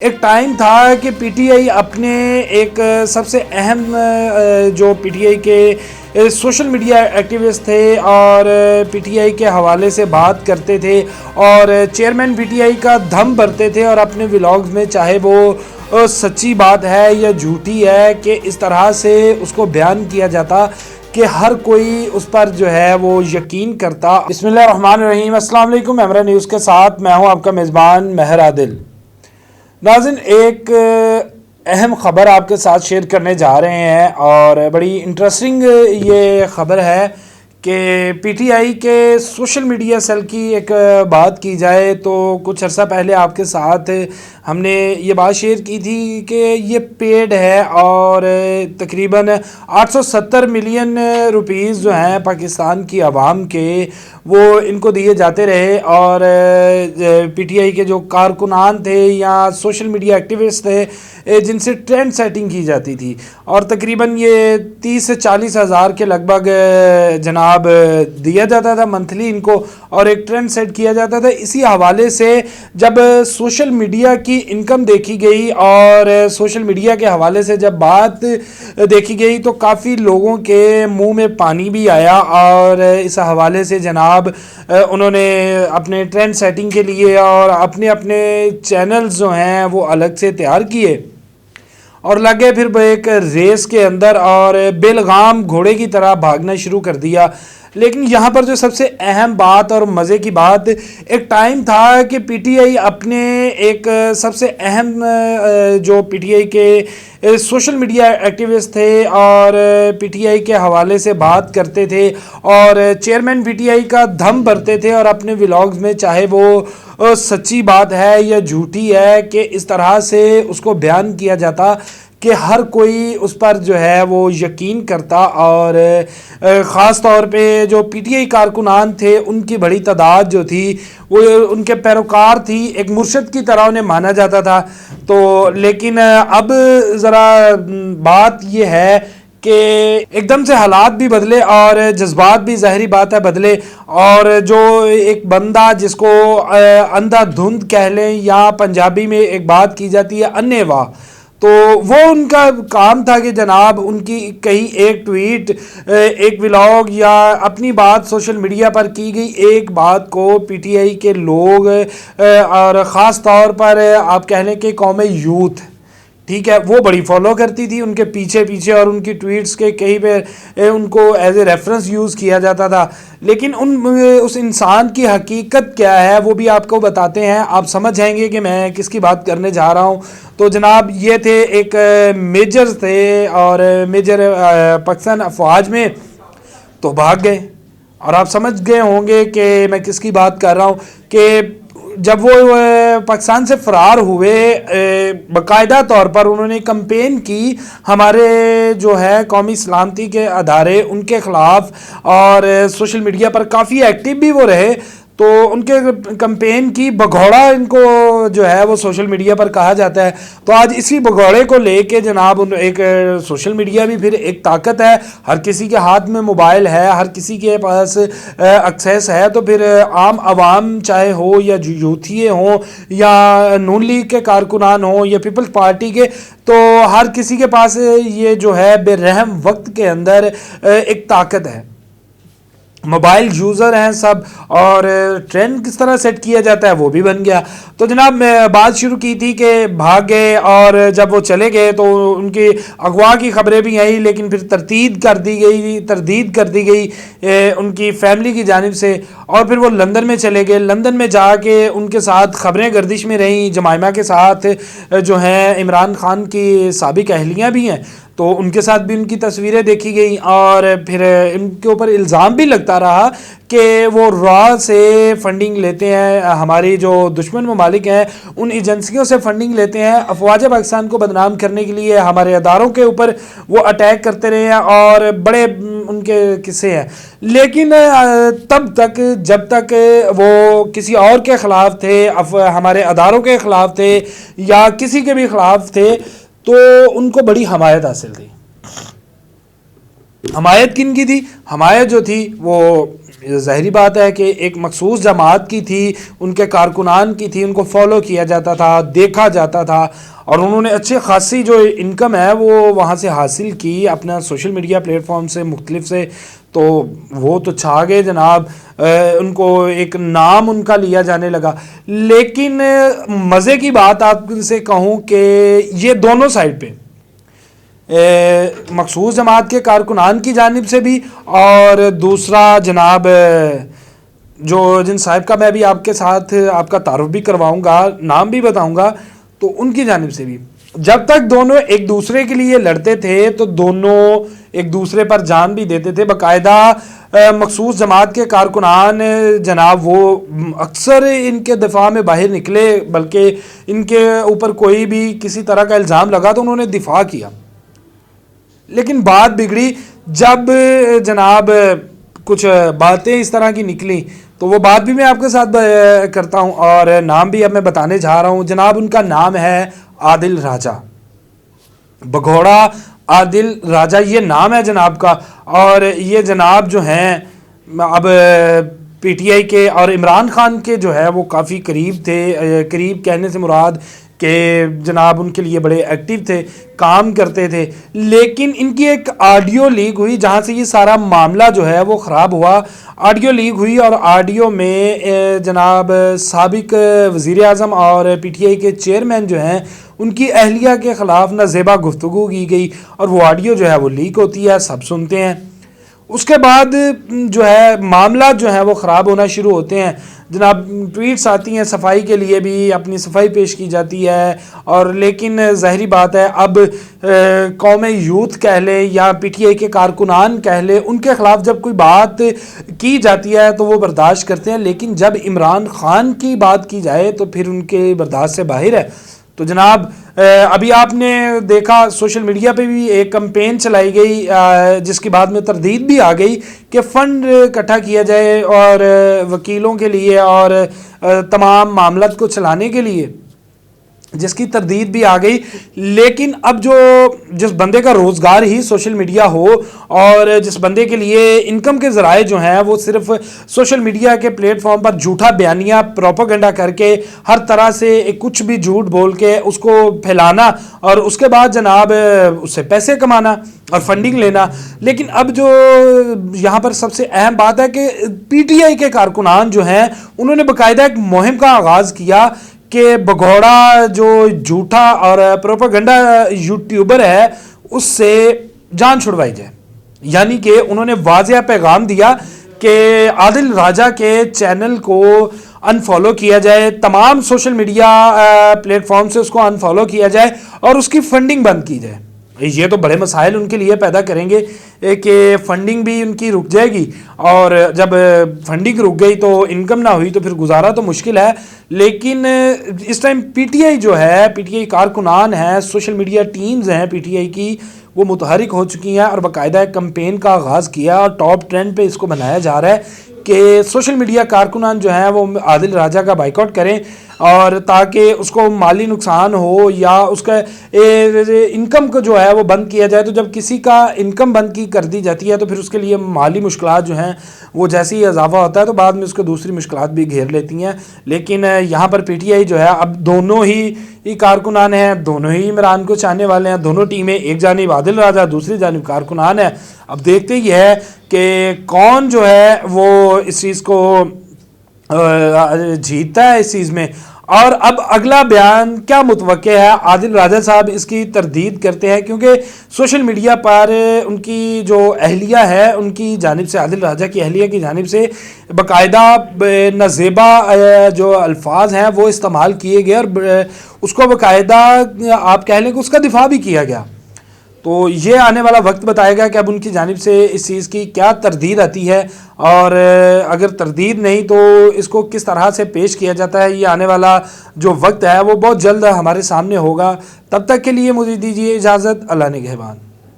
ایک ٹائم تھا کہ پی ٹی آئی اپنے ایک سب سے اہم جو پی ٹی آئی کے سوشل میڈیا ایکٹیوسٹ تھے اور پی ٹی آئی کے حوالے سے بات کرتے تھے اور چیئرمین پی ٹی آئی کا دھم بھرتے تھے اور اپنے ولاگز میں چاہے وہ سچی بات ہے یا جھوٹی ہے کہ اس طرح سے اس کو بیان کیا جاتا کہ ہر کوئی اس پر جو ہے وہ یقین کرتا۔ بسم اللہ الرحمن الرحیم، السلام علیکم۔ امرا نیوز کے ساتھ میں ہوں آپ کا میزبان مہر عادل۔ ناظرین، ایک اہم خبر آپ کے ساتھ شیئر کرنے جا رہے ہیں اور بڑی انٹرسٹنگ یہ خبر ہے کہ پی ٹی آئی کے سوشل میڈیا سیل کی ایک بات کی جائے تو کچھ عرصہ پہلے آپ کے ساتھ ہم نے یہ بات شیئر کی تھی کہ یہ پیڈ ہے اور تقریباً 870 ملین روپیز جو ہیں پاکستان کی عوام کے وہ ان کو دیے جاتے رہے اور پی ٹی آئی کے جو کارکنان تھے یا سوشل میڈیا ایکٹیوسٹ تھے جن سے ٹرینڈ سیٹنگ کی جاتی تھی اور تقریباً یہ 30 سے 40 ہزار کے لگ بھگ جناب دیا جاتا تھا منتھلی ان کو اور ایک ٹرینڈ سیٹ کیا جاتا تھا۔ اسی حوالے سے جب سوشل میڈیا کی انکم دیکھی گئی اور سوشل میڈیا کے حوالے سے جب بات دیکھی گئی تو کافی لوگوں کے منہ میں پانی بھی آیا اور اس حوالے سے جناب انہوں نے اپنے ٹرینڈ سیٹنگ کے لیے اور اپنے چینلز جو ہیں وہ الگ سے تیار کیے اور لگے پھر ایک ریس کے اندر اور بے لگام گھوڑے کی طرح بھاگنا شروع کر دیا۔ لیکن یہاں پر جو سب سے اہم بات اور مزے کی بات، ایک ٹائم تھا کہ پی ٹی آئی اپنے ایک سب سے اہم جو پی ٹی آئی کے سوشل میڈیا ایکٹیوسٹ تھے اور پی ٹی آئی کے حوالے سے بات کرتے تھے اور چیئرمین پی ٹی آئی کا دھم بھرتے تھے اور اپنے ولاگز میں چاہے وہ سچی بات ہے یا جھوٹی ہے کہ اس طرح سے اس کو بیان کیا جاتا کہ ہر کوئی اس پر جو ہے وہ یقین کرتا اور خاص طور پہ جو پی ٹی آئی کارکنان تھے ان کی بڑی تعداد جو تھی وہ ان کے پیروکار تھی، ایک مرشد کی طرح انہیں مانا جاتا تھا۔ تو لیکن اب ذرا بات یہ ہے کہ ایک دم سے حالات بھی بدلے اور جذبات بھی ظاہری بات ہے بدلے اور جو ایک بندہ جس کو اندھا دھند کہہ لیں یا پنجابی میں ایک بات کی جاتی ہے انے واہ، تو وہ ان کا کام تھا کہ جناب ان کی کہیں ایک ٹویٹ، ایک ولاگ یا اپنی بات سوشل میڈیا پر کی گئی ایک بات کو پی ٹی آئی کے لوگ اور خاص طور پر آپ کہہ لیں کہ قوم یوتھ، ٹھیک ہے، وہ بڑی فالو کرتی تھی ان کے پیچھے اور ان کی ٹویٹس کے کہیں پہ ان کو ایز اے ریفرنس یوز کیا جاتا تھا۔ لیکن اس انسان کی حقیقت کیا ہے وہ بھی آپ کو بتاتے ہیں، آپ سمجھ جائیں گے کہ میں کس کی بات کرنے جا رہا ہوں۔ تو جناب یہ تھے ایک میجر تھے اور میجر پاکستان افواج میں، تو بھاگ گئے اور آپ سمجھ گئے ہوں گے کہ میں کس کی بات کر رہا ہوں کہ جب وہ پاکستان سے فرار ہوئے باقاعدہ طور پر انہوں نے کمپین کی ہمارے جو ہے قومی سلامتی کے ادارے ان کے خلاف اور سوشل میڈیا پر کافی ایکٹیو بھی وہ رہے، تو ان کے کمپین کی بگھوڑا ان کو جو ہے وہ سوشل میڈیا پر کہا جاتا ہے۔ تو آج اسی بگھوڑے کو لے کے جناب ایک سوشل میڈیا بھی پھر ایک طاقت ہے، ہر کسی کے ہاتھ میں موبائل ہے، ہر کسی کے پاس ایکسیس ہے، تو پھر عام عوام چاہے ہو یا یوتھیے ہوں یا نون لیگ کے کارکنان ہوں یا پیپلز پارٹی کے، تو ہر کسی کے پاس یہ جو ہے بے رحم وقت کے اندر ایک طاقت ہے، موبائل یوزر ہیں سب اور ٹرینڈ کس طرح سیٹ کیا جاتا ہے وہ بھی بن گیا۔ تو جناب میں بات شروع کی تھی کہ بھاگ گئے اور جب وہ چلے گئے تو ان کی اغوا کی خبریں بھی آئیں لیکن پھر تردید کر دی گئی ان کی فیملی کی جانب سے اور پھر وہ لندن میں چلے گئے۔ لندن میں جا کے ان کے ساتھ خبریں گردش میں رہیں، جمائمہ کے ساتھ جو ہیں عمران خان کی سابق اہلیہ بھی ہیں، تو ان کے ساتھ بھی ان کی تصویریں دیکھی گئیں اور پھر ان کے اوپر الزام بھی لگتا رہا کہ وہ را سے فنڈنگ لیتے ہیں، ہماری جو دشمن ممالک ہیں ان ایجنسیوں سے فنڈنگ لیتے ہیں افواج پاکستان کو بدنام کرنے کے لیے، ہمارے اداروں کے اوپر وہ اٹیک کرتے رہے ہیں اور بڑے ان کے قصے ہیں۔ لیکن تب تک جب تک وہ کسی اور کے خلاف تھے، ہمارے اداروں کے خلاف تھے یا کسی کے بھی خلاف تھے، تو ان کو بڑی حمایت حاصل تھی۔ حمایت کن کی تھی؟ حمایت جو تھی وہ ظاہری بات ہے کہ ایک مخصوص جماعت کی تھی، ان کے کارکنان کی تھی، ان کو فالو کیا جاتا تھا، دیکھا جاتا تھا، اور انہوں نے اچھی خاصی جو انکم ہے وہ وہاں سے حاصل کی اپنا سوشل میڈیا پلیٹ فارم سے مختلف سے، تو وہ تو چھا گئے جناب، ان کو ایک نام ان کا لیا جانے لگا. لیکن مزے کی بات آپ سے کہوں کہ یہ دونوں سائڈ پہ مخصوص جماعت کے کارکنان کی جانب سے بھی، اور دوسرا جناب جو جن صاحب کا میں ابھی آپ کے ساتھ آپ کا تعارف بھی کرواؤں گا، نام بھی بتاؤں گا، تو ان کی جانب سے بھی، جب تک دونوں ایک دوسرے کے لیے لڑتے تھے تو دونوں ایک دوسرے پر جان بھی دیتے تھے. باقاعدہ مخصوص جماعت کے کارکنان جناب وہ اکثر ان کے دفاع میں باہر نکلے، بلکہ ان کے اوپر کوئی بھی کسی طرح کا الزام لگا تو انہوں نے دفاع کیا. لیکن بات بگڑی جب جناب کچھ باتیں اس طرح کی نکلیں، تو وہ بات بھی میں آپ کے ساتھ کرتا ہوں، اور نام بھی اب میں بتانے جا رہا ہوں. جناب ان کا نام ہے عادل راجہ، بگھوڑا عادل راجہ یہ نام ہے جناب کا. اور یہ جناب جو ہیں اب پی ٹی آئی کے اور عمران خان کے جو ہے وہ کافی قریب تھے. قریب کہنے سے مراد کہ جناب ان کے لیے بڑے ایکٹیو تھے، کام کرتے تھے. لیکن ان کی ایک آڈیو لیک ہوئی جہاں سے یہ سارا معاملہ جو ہے وہ خراب ہوا. آڈیو لیک ہوئی اور آڈیو میں جناب سابق وزیر اعظم اور پی ٹی آئی کے چیئرمین جو ہیں ان کی اہلیہ کے خلاف نازیبا گفتگو کی گئی، اور وہ آڈیو جو ہے وہ لیک ہوتی ہے، سب سنتے ہیں. اس کے بعد جو ہے معاملات جو ہیں وہ خراب ہونا شروع ہوتے ہیں جناب. ٹویٹس آتی ہیں صفائی کے لیے بھی، اپنی صفائی پیش کی جاتی ہے، اور لیکن ظاہری بات ہے اب قوم یوتھ کہہ لیں یا پی ٹی آئی کے کارکنان کہہ لیں، ان کے خلاف جب کوئی بات کی جاتی ہے تو وہ برداشت کرتے ہیں. لیکن جب عمران خان کی بات کی جائے تو پھر ان کے برداشت سے باہر ہے. تو جناب ابھی آپ نے دیکھا سوشل میڈیا پہ بھی ایک کمپین چلائی گئی جس کی بعد میں تردید بھی آ گئی کہ فنڈ اکٹھا کیا جائے اور وکیلوں کے لیے اور تمام معاملات کو چلانے کے لیے، جس کی تردید بھی آ گئی. لیکن اب جس بندے کا روزگار ہی سوشل میڈیا ہو، اور جس بندے کے لیے انکم کے ذرائع جو ہیں وہ صرف سوشل میڈیا کے پلیٹ فارم پر جھوٹا بیانیہ پروپیگنڈا کر کے ہر طرح سے کچھ بھی جھوٹ بول کے اس کو پھیلانا اور اس کے بعد جناب اس سے پیسے کمانا اور فنڈنگ لینا. لیکن اب جو یہاں پر سب سے اہم بات ہے کہ پی ٹی آئی کے کارکنان جو ہیں انہوں نے باقاعدہ ایک مہم کا آغاز کیا کہ بگھوڑا جو جھوٹا اور پروپیگنڈا یوٹیوبر ہے اس سے جان چھڑوائی جائے. یعنی کہ انہوں نے واضح پیغام دیا کہ عادل راجہ کے چینل کو انفالو کیا جائے، تمام سوشل میڈیا پلیٹ فارم سے اس کو انفالو کیا جائے اور اس کی فنڈنگ بند کی جائے. یہ تو بڑے مسائل ان کے لیے پیدا کریں گے کہ فنڈنگ بھی ان کی رک جائے گی، اور جب فنڈنگ رک گئی تو انکم نہ ہوئی تو پھر گزارا تو مشکل ہے. لیکن اس ٹائم پی ٹی آئی جو ہے، پی ٹی آئی کارکنان ہیں، سوشل میڈیا ٹیمز ہیں پی ٹی آئی کی، وہ متحرک ہو چکی ہیں اور باقاعدہ ایک کمپین کا آغاز کیا اور ٹاپ ٹرینڈ پہ اس کو بنایا جا رہا ہے کہ سوشل میڈیا کارکنان جو ہیں وہ عادل راجہ کا بائیکاٹ کریں، اور تاکہ اس کو مالی نقصان ہو یا اس کا انکم کو جو ہے وہ بند کیا جائے. تو جب کسی کا انکم بند کی کر دی جاتی ہے تو پھر اس کے لیے مالی مشکلات جو ہیں وہ جیسے ہی اضافہ ہوتا ہے تو بعد میں اس کو دوسری مشکلات بھی گھیر لیتی ہیں. لیکن یہاں پر پی ٹی آئی جو ہے اب دونوں ہی کارکنان ہیں، دونوں ہی عمران کو چاہنے والے ہیں، دونوں ٹیمیں، ایک جانب عادل راجہ دوسری جانب کارکنان ہے. اب دیکھتے ہی ہے کہ کون جو ہے وہ اس چیز کو جیتتا ہے اس چیز میں. اور اب اگلا بیان کیا متوقع ہے؟ عادل راجہ صاحب اس کی تردید کرتے ہیں کیونکہ سوشل میڈیا پر ان کی جو اہلیہ ہے ان کی جانب سے، عادل راجہ کی اہلیہ کی جانب سے باقاعدہ نازیبا جو الفاظ ہیں وہ استعمال کیے گئے اور اس کو باقاعدہ آپ کہہ لیں کہ اس کا دفاع بھی کیا گیا. تو یہ آنے والا وقت بتائے گا کہ اب ان کی جانب سے اس چیز کی کیا تردید آتی ہے، اور اگر تردید نہیں تو اس کو کس طرح سے پیش کیا جاتا ہے. یہ آنے والا جو وقت ہے وہ بہت جلد ہمارے سامنے ہوگا. تب تک کے لیے مجھے دیجیے اجازت. اللہ نگہبان.